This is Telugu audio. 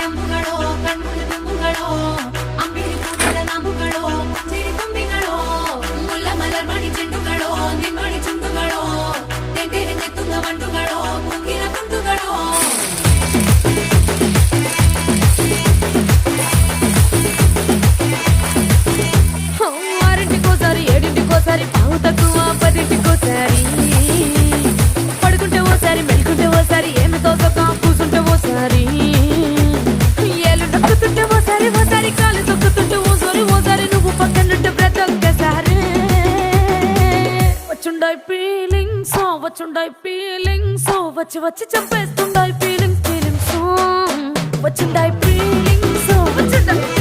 ಅಂಬುಗಳೋ ಕಣ್ಮುಳಿ ತುಂಬುಗಳೋ ಅಂಬಿರಿ ಪೂಜದ ನಾಮುಗಳೋ ಚಿರಿ ತುಂಬಿಗಳೋ ಮುಲ್ಲ ಮಲರ್ ಮಣಿ ಚೆಂಡುಗಳೋ ನಿಮ್ಮಣಿ ಚುಂಡುಗಳೋ ತೆಂಟೆರೆ ತೆತ್ತುಂಗ ಮಂಡುಗಳೋ ಮುಂಗಿನ ತುಂಡುಗಳೋ ఆరింటికోసారి ఏడింటికోసారి పావు తక్కువ పదింటికోసారి పడుకుంటే ఓసారి మెలుకుంటే ఓసారి ఏమి తోసక కూసుంటే ఓసారి ఏళ్ళు నొక్కుతుంటే ఓసారి ఓసారి కాలు తొక్కుతుంటే ఓసారి నువ్వు పక్కనుంటే ప్రతి ఒక్కసారి వచ్చుండాయి ఫీలింగ్స్ వచ్చి వచ్చి చంపేస్తుండాయి ఫీలింగ్స్ వచ్చిండాయి ఫీలింగ్స్ వచ్చిండాయి